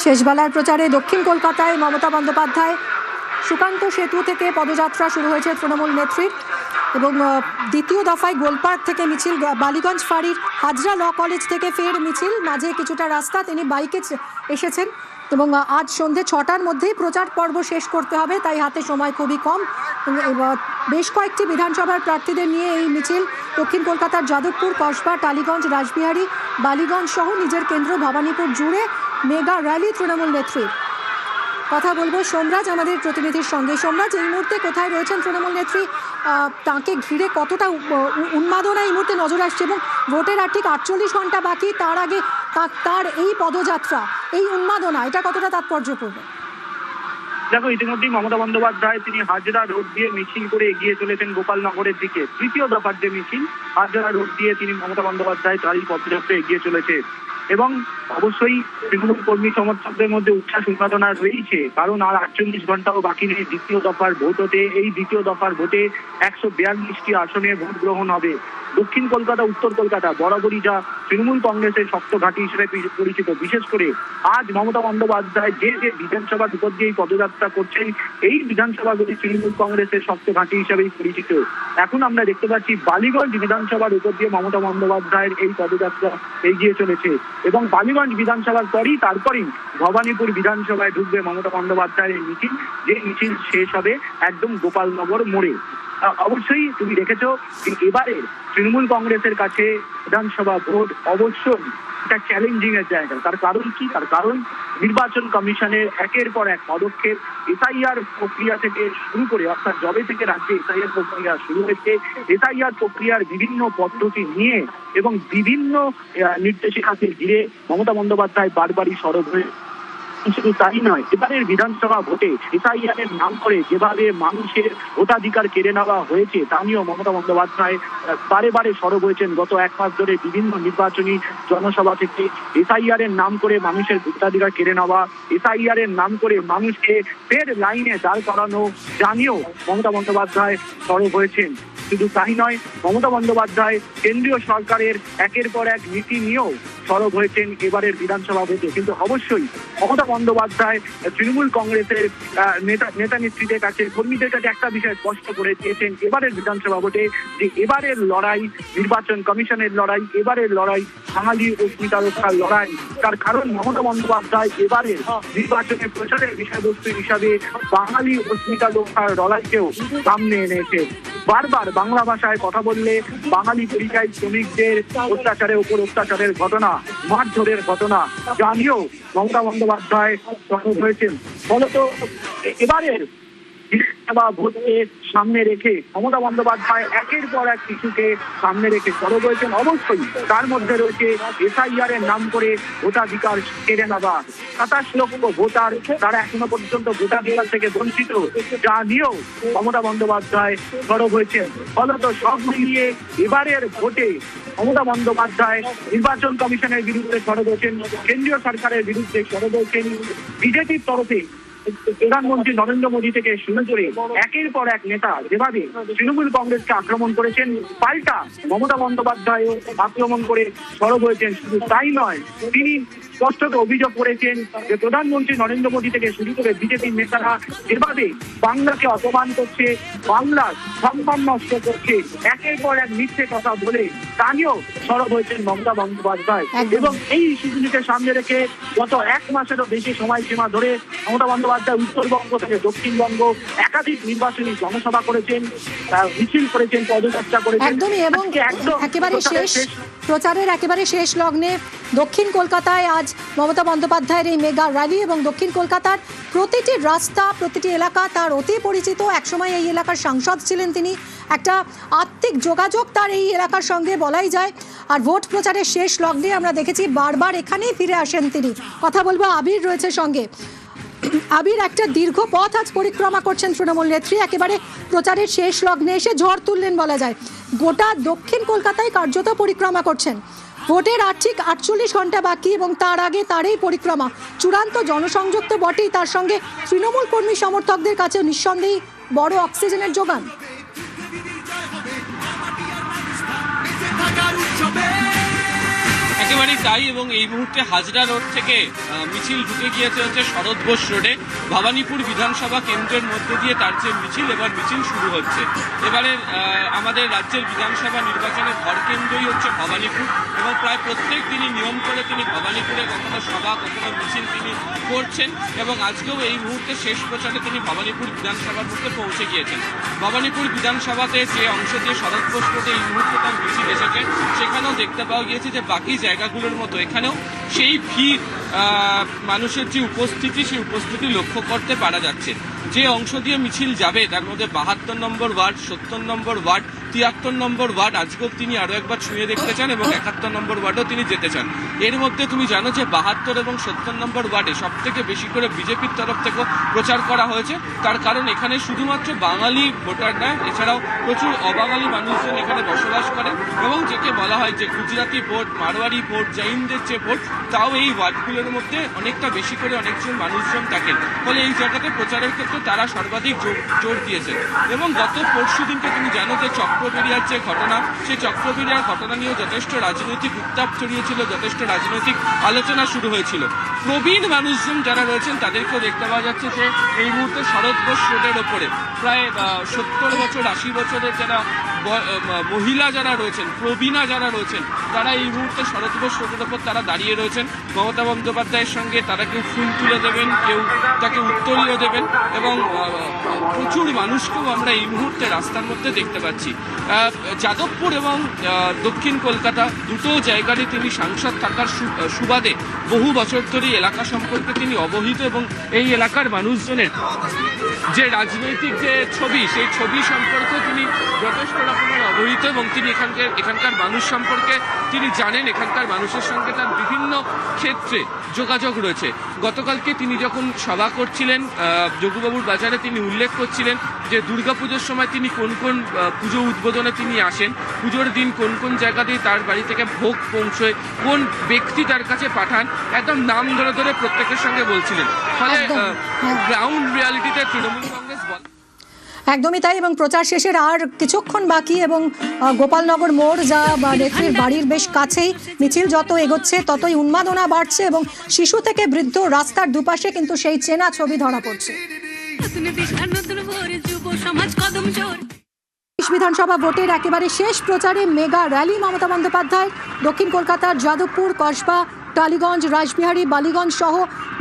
শেষবেলার প্রচারে দক্ষিণ কলকাতায় মমতা বন্দ্যোপাধ্যায় সুকান্ত সেতু থেকে পদযাত্রা শুরু হয়েছে তৃণমূল নেত্রীর, এবং দ্বিতীয় দফায় গোলপার্ক থেকে মিছিল, বালিগঞ্জ ফাঁড়ির হাজরা ল কলেজ থেকে ফের মিছিল, মাঝে কিছুটা রাস্তা তিনি বাইকে এসেছেন এবং আজ সন্ধে 6টার মধ্যেই প্রচার পর্ব শেষ করতে হবে, তাই হাতে সময় খুবই কম। বেশ কয়েকটি বিধানসভার প্রার্থীদের নিয়ে এই মিছিল দক্ষিণ কলকাতার যাদবপুর, কসবা, টালিগঞ্জ, রাসবিহারী, বালিগঞ্জ সহ নিজের কেন্দ্র ভবানীপুর জুড়ে মেগা র্যালি তৃণমূল নেত্রীর। কথা বলবো সোমরাজ আমাদের প্রতিনিধির সঙ্গে। সোমরাজ, এই মুহূর্তে কোথায় রয়েছেন তৃণমূল নেত্রী? তাকে ঘিরে কতটা উন্মাদনা এই মুহূর্তে নজর আসছে, এবং ভোটের আর ঠিক 48 ঘন্টা বাকি, তার আগে তার এই পদযাত্রা, এই উন্মাদনা, এটা কতটা তাৎপর্যপূর্ণ? দেখো, ইতিমধ্যেই মমতা বন্দ্যোপাধ্যায় তিনি হাজরা রোড দিয়ে মিছিল করে এগিয়ে চলেছেন গোপালনগরের দিকে। তৃতীয় দফার যে মিছিল, হাজরা রোড দিয়ে তিনি মমতা বন্দ্যোপাধ্যায় তারই পদযাত্রা এগিয়ে চলেছে। এবং অবশ্যই তৃণমূল কর্মী সমর্থকদের মধ্যে উচ্ছ্বাস উন্মাদনা রয়েছে, কারণ আর 48 ঘন্টাও বাকি নেই দ্বিতীয় দফার ভোট হতে। এই দ্বিতীয় দফার ভোটে 142টি আসনে ভোট গ্রহণ হবে। দক্ষিণ কলকাতা, উত্তর কলকাতা বরাবরই যা তৃণমূল কংগ্রেসের শক্ত ঘাঁটি হিসেবে পরিচিত। বিশেষ করে আজ মমতা বন্দ্যোপাধ্যায় যে যে বিধানসভার উপর দিয়ে পদযাত্রা করছেন, এই বিধানসভাগুলি তৃণমূল কংগ্রেসের শক্ত ঘাঁটি হিসেবেই পরিচিত। এখন আমরা দেখতে পাচ্ছি বালিগঞ্জ বিধানসভার উপর দিয়ে মমতা বন্দ্যোপাধ্যায়ের এই পদযাত্রা এগিয়ে চলেছে, এবং বালিগঞ্জ বিধানসভার তারপরেই ভবানীপুর বিধানসভায় ঢুকবে মমতা বন্দ্যোপাধ্যায়ের এই মিছিল, যে মিছিল শেষ হবে একদম গোপালনগর মোড়ে। অবশ্যই তুমি দেখেছো এবারে তৃণমূল কংগ্রেসের কাছে বিধানসভা ভোট অবশ্যই একটা চ্যালেঞ্জিং এর জায়গা। তার কারণ কি? তার কারণ নির্বাচন কমিশনের একের পর এক পদক্ষেপ, এসআইআর প্রক্রিয়া থেকে শুরু করে, অর্থাৎ জবে থেকে রাজ্যে এসআইআর প্রক্রিয়া শুরু হয়েছে, এসআইআর প্রক্রিয়ার বিভিন্ন পদ্ধতি নিয়ে এবং বিভিন্ন নির্দেশিকাকে ঘিরে মমতা বন্দ্যোপাধ্যায় বারবারই সরব হয়ে। শুধু তাই নয়, এবারের বিধানসভা ভোটে এসআইআর এর নাম করে যেভাবে মানুষের ভোটাধিকার কেড়ে নেওয়া হয়েছে, তা নিয়েও মমতা বন্দ্যোপাধ্যায় বারে বারে সরব হয়েছেন। গত 1 মাস ধরে বিভিন্ন নির্বাচনী জনসভা থেকে এসআইআর এর নাম করে মানুষের ভোটাধিকার কেড়ে নেওয়া, এসআইআর এর নাম করে মানুষকে ফের লাইনে দাঁড় করানো জানিয়েও মমতা বন্দ্যোপাধ্যায় সরব হয়েছেন। শুধু তাই নয়, মমতা বন্দ্যোপাধ্যায় কেন্দ্রীয় সরকারের একের পর এক নীতি নিয়েও সরব হয়েছেন এবারের বিধানসভা ভোটে। কিন্তু অবশ্যই মমতা বন্দ্যোপাধ্যায় তৃণমূল কংগ্রেসের নেতা নেত্রীদের কাছে, কর্মীদের কাছে একটা বিষয় স্পষ্ট করে দিয়েছেন এবারের বিধানসভা ভোটে, যে এবারের লড়াই নির্বাচন কমিশনের লড়াই, এবারের লড়াই বাঙালি অস্মিতা রক্ষার লড়াই। তার কারণ মমতা বন্দ্যোপাধ্যায় এবারের নির্বাচনের প্রচারের বিষয়বস্তু হিসাবে বাঙালি অস্মিতা রক্ষার লড়াইকেও সামনে এনেছে। বারবার বাংলা ভাষায় কথা বললে বাঙালি পরিযায়ী শ্রমিকদের অত্যাচারের উপর অত্যাচারের ঘটনা, মারধরের ঘটনা জানিয়েও মমতা বন্দ্যোপাধ্যায় সরব হয়েছেন। ফলত এবারের বিধানসভা ভোটকে সামনে রেখে মমতা বন্দ্যোপাধ্যায় একের পর এক কিছুকে সামনে রেখে সরব হয়েছেন। অবশ্যই তার মধ্যে রয়েছে এসআইআর এর নাম করে ভোটাধিকার কেড়ে নেওয়া। 27 লক্ষ ভোটার তারা এখনো পর্যন্ত ভোটাধিকার থেকে বঞ্চিত, যা নিয়েও মমতা বন্দ্যোপাধ্যায় সরব হয়েছেন। ফলত সব মিলিয়ে এবারের ভোটে মমতা বন্দ্যোপাধ্যায় নির্বাচন কমিশনের বিরুদ্ধে সরব হয়েছেন, কেন্দ্রীয় সরকারের বিরুদ্ধে সরব হয়েছেন। বিজেপির তরফে প্রধানমন্ত্রী নরেন্দ্র মোদী থেকে শুরু করে একের পর এক নেতা যেভাবে তৃণমূল কংগ্রেসকে আক্রমণ করেছেন, পাল্টা মমতা বন্দ্যোপাধ্যায় আক্রমণ করে সরব হয়েছেন। শুধু তাই নয়, তিনি স্পষ্টত অভিযোগ করেছেন যে প্রধানমন্ত্রী নরেন্দ্র মোদী থেকে শুরু করে বিজেপির নেতারা যেভাবে বাংলাকে অপমান করছে, বাংলার সম্মান নষ্ট করছে, একের পর এক মিথ্যে কথা বলে, তা নিয়েও সরব হয়েছেন মমতা বন্দ্যোপাধ্যায়। এবং এই ইস্যুগুলিকে সামনে রেখে গত 1 মাসেরও বেশি সময়সীমা ধরে মমতা বন্দ্যোপাধ্যায় উত্তরবঙ্গ থেকে দক্ষিণবঙ্গ একাধিক নির্বাচনী জনসভা করেছেন, মিছিল করেছেন, পদযাত্রা করেছেন। একদমই, এবং একেবারে শেষ প্রচারের একেবারে শেষ লগ্নে দক্ষিণ কলকাতায় আজ মমতা বন্দ্যোপাধ্যায়ের এই মেগা র্যালি, এবং দক্ষিণ কলকাতার প্রতিটি রাস্তা, প্রতিটি এলাকা তার অতি পরিচিত। একসময় এই এলাকার সাংসদ ছিলেন তিনি, একটা আত্মিক যোগাযোগ তার এই এলাকার সঙ্গে বলাই যায়। আর ভোট প্রচারের শেষ লগ্নে আমরা দেখেছি বারবার এখানেই ফিরে আসেন তিনি। কথা বলবো, আবির রয়েছে সঙ্গে। আবির, একটা দীর্ঘ পথ আজ পরিক্রমা করছেন তৃণমূল নেত্রী, একেবারে প্রচারের শেষ লগ্নে এসে ঝড় তুললেন বলা যায়। গোটা দক্ষিণ কলকাতায় কার্যত পরিক্রমা করছেন। ভোটের আর ঠিক 48 ঘন্টা বাকি, এবং তার আগে তার এই পরিক্রমা চূড়ান্ত জনসংযোগ তো বটেই, তার সঙ্গে তৃণমূল কর্মী সমর্থকদের কাছে নিঃসন্দেহে বড় অক্সিজেনের যোগান। একেবারেই তাই, এবং এই মুহূর্তে হাজরা রোড থেকে মিছিল ঢুকে গিয়েছে হচ্ছে শরৎ বোস রোডে। ভবানীপুর বিধানসভা কেন্দ্রের মধ্যে দিয়ে তার যে মিছিল, এবার মিছিল শুরু হচ্ছে। এবারে আমাদের রাজ্যের বিধানসভা নির্বাচনের ভরকেন্দ্রই হচ্ছে ভবানীপুর, এবং প্রায় প্রত্যেক দিনই নিয়ম করে তিনি ভবানীপুরে কখনো সভা কখনো মিছিল তিনি করছেন, এবং আজকেও এই মুহূর্তে শেষ প্রচারে তিনি ভবানীপুর বিধানসভার মধ্যে পৌঁছে গিয়েছেন। ভবানীপুর বিধানসভাতে যে অংশ দিয়ে শরৎ বোস রোডে এই মুহূর্তে তার মিছিল এসেছে, সেখানেও দেখতে পাওয়া গিয়েছে যে বাকি জায়গাগুলোর মতো এখানেও সেই ভিড়, মানুষের যে উপস্থিতি, সেই উপস্থিতি লক্ষ্য করতে পারা যাচ্ছে। যে অংশ দিয়ে মিছিল যাবে তার মধ্যে 72 নম্বর ওয়ার্ড, 70 নম্বর ওয়ার্ড, 73 নম্বর ওয়ার্ড আজকেও তিনি আরো একবার ছুঁয়ে দেখতে চান, এবং 71 নম্বর ওয়ার্ডও তিনি যেতে চান। এর মধ্যে তুমি জানো যে 72 এবং 70 নম্বর ওয়ার্ডে সব থেকে বেশি করে বিজেপির তরফ থেকেও প্রচার করা হয়েছে। তার কারণ এখানে শুধুমাত্র বাঙালি ভোটার নয়, এছাড়াও প্রচুর অবাঙালি মানুষজন এখানে বসবাস করে, এবং যেকে বলা হয় যে গুজরাটি ভোট, মারোয়ারি ভোট, জৈনদের যে ভোট, তাও এই ওয়ার্ডগুলোর মধ্যে অনেকটা বেশি করে অনেকজন মানুষজন থাকেন। ফলে এই জায়গাতে প্রচারের ক্ষেত্রে তারা সর্বাধিক জোর দিয়েছেন। এবং গত পরশু দিনকে তুমি জানো যে চক্রবেরিয়ার যে ঘটনা, সেই চক্রবেরিয়ার ঘটনা নিয়েও যথেষ্ট রাজনৈতিক উত্তাপ ছড়িয়েছিল, যথেষ্ট রাজনৈতিক আলোচনা শুরু হয়েছিল। প্রবীণ মানুষজন যারা রয়েছেন তাদেরকেও দেখতে পাওয়া যাচ্ছে যে এই মুহূর্তে শরৎ বোস রোডের ওপরে প্রায় 70 বছর 80 বছরের যারা মহিলা যারা রয়েছেন, প্রবীণা যারা রয়েছেন, তারা এই মুহূর্তে শরৎ বোস রোডের ওপর তারা দাঁড়িয়ে রয়েছেন। মমতা বন্দ্যোপাধ্যায়ের সঙ্গে তারা কেউ ফুল তুলে দেবেন, কেউ তাকে উত্তরীয় দেবেন, এবং প্রচুর মানুষকেও আমরা এই মুহূর্তে রাস্তার মধ্যে দেখতে পাচ্ছি। যাদবপুর এবং দক্ষিণ কলকাতা দুটো জায়গারই তিনি সাংসদ থাকার সুবাদে বহু বছর ধরে এলাকা সম্পর্কে তিনি অবহিত, এবং এই এলাকার মানুষজনের যে রাজনৈতিক যে ছবি, সেই ছবি সম্পর্কে তিনি যথেষ্ট রকমের অবহিত, এবং তিনি এখানকার মানুষ সম্পর্কে তিনি জানেন। এখানকার মানুষের সঙ্গে তার বিভিন্ন ক্ষেত্রে যোগাযোগ রয়েছে। গতকালকে তিনি যখন সভা করছিলেন যোগুবাবুর বাজারে, তিনি উল্লেখ করছিলেন যে দুর্গাপুজোর সময় তিনি কোন কোন পুজো উদ্বোধনে তিনি আসেন, পুজোর দিন কোন কোন জায়গা দিয়ে তার বাড়ি থেকে ভোগ পৌঁছয়, কোন ব্যক্তি তার কাছে পাঠান, একদম নাম ধরে ধরে প্রত্যেকের সঙ্গে বলছিলেন। ফলে গ্রাউন্ড রিয়ালিটিতে তৃণমূল কংগ্রেস একদমই তাই। এবং প্রচার শেষের আর কিছুক্ষণ বাকি, এবং গোপালনগর মোড় যা নেত্রীর বাড়ির বেশ কাছেই, মিছিল যত এগোচ্ছে ততই উন্মাদনা বাড়ছে, এবং শিশু থেকে বৃদ্ধ রাস্তার দুপাশে কিন্তু সেই চেনা ছবি ধরা পড়ছে। বিধানসভা ভোটের একেবারে শেষ প্রচারে মেগা র্যালি মমতা বন্দ্যোপাধ্যায়। দক্ষিণ কলকাতার যাদবপুর, কসবা, টালিগঞ্জ, রাসবিহারী, বালিগঞ্জ সহ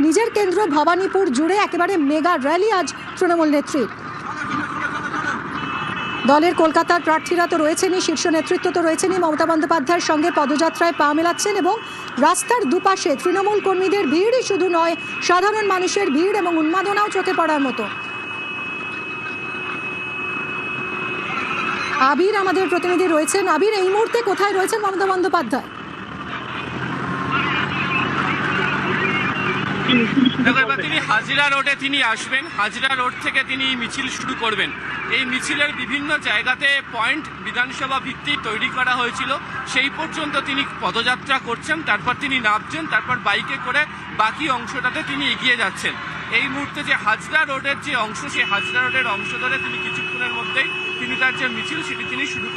নিজের কেন্দ্র ভবানীপুর জুড়ে একেবারে মেগা র্যালি আজ তৃণমূল নেত্রীর। দলের কলকাতার প্রার্থীরা তো রয়েছেনই, শীর্ষ নেতৃত্ব তো রয়েছেনই, মমতা বন্দ্যোপাধ্যায়ের সঙ্গে পদযাত্রায় পা মেলাচ্ছেন, এবং রাস্তার দুপাশে তৃণমূল কর্মীদের ভিড়ই শুধু নয়, সাধারণ মানুষের ভিড় এবং উন্মাদনাও চোখে পড়ার মতো। আবির আমাদের প্রতিনিধি রয়েছেন। আবির, এই মুহূর্তে কোথায় রয়েছেন মমতা বন্দ্যোপাধ্যায়? তিনি হাজরা রোডে তিনি আসবেন। হাজরা রোড থেকে তিনি মিছিল শুরু করবেন। এই মিছিলের বিভিন্ন জায়গাতে পয়েন্ট বিধানসভা ভিত্তিক তৈরি করা হয়েছিল, সেই পর্যন্ত তিনি পদযাত্রা করছেন, তারপর তিনি নামছেন, তারপর বাইকে করে বাকি অংশটাতে তিনি এগিয়ে যাচ্ছেন। এই মুহূর্তে যে হাজরা রোডের যে অংশ, সেই হাজরা রোডের অংশ ধরে তিনি কিছুক্ষণের মধ্যেই তিনি তার যে মিছিল সেটি তিনি শুরু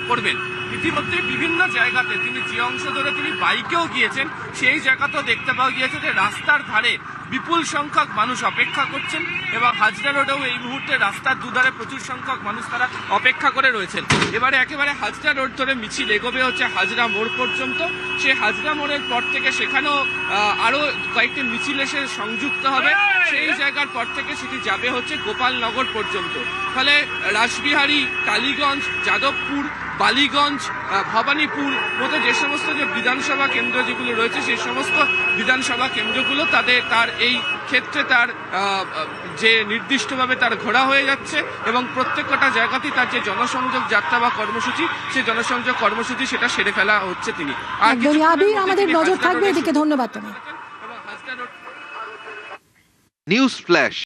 করবেন। ইতিমধ্যে বিভিন্ন জায়গাতে তিনি যে অংশ ধরে তিনি বাইকেও গিয়েছেন, সেই জায়গাতেও দেখতে পাওয়া গিয়েছে যে রাস্তার ধারে বিপুল সংখ্যক মানুষ অপেক্ষা করছেন, এবং হাজরা রোডেও এই মুহূর্তে রাস্তার দুধারে প্রচুর সংখ্যক মানুষ তারা অপেক্ষা করে রয়েছেন। এবারে একেবারে হাজরা রোড ধরে মিছিল এগোবে হচ্ছে হাজরা মোড় পর্যন্ত। সেই হাজরা মোড়ের পর থেকে সেখানেও আরো কয়েকটি মিছিল এসে সংযুক্ত হবে, সেই জায়গার পর থেকে সেটি যাবে হচ্ছে গোপালনগর পর্যন্ত। ফলে রাসবিহারী, টালিগঞ্জ, যাদবপুর, বালিগঞ্জ, ভবানীপুর মতো যে সমস্ত যে বিধানসভা কেন্দ্র যেগুলো রয়েছে, সেই সমস্ত বিধানসভা কেন্দ্রগুলো তার এই ক্ষেত্রে তার যে নির্দিষ্টভাবে তার ঘোরা হয়ে যাচ্ছে, এবং প্রত্যেকটা জায়গাতেই তার যে জনসংযোগ যাত্রা বা কর্মসূচি, সেই জনসংযোগ কর্মসূচি সেটা সেরে ফেলা হচ্ছে তিনি। আমাদের নজর থাকবে এদিকে। ধন্যবাদ। News flash.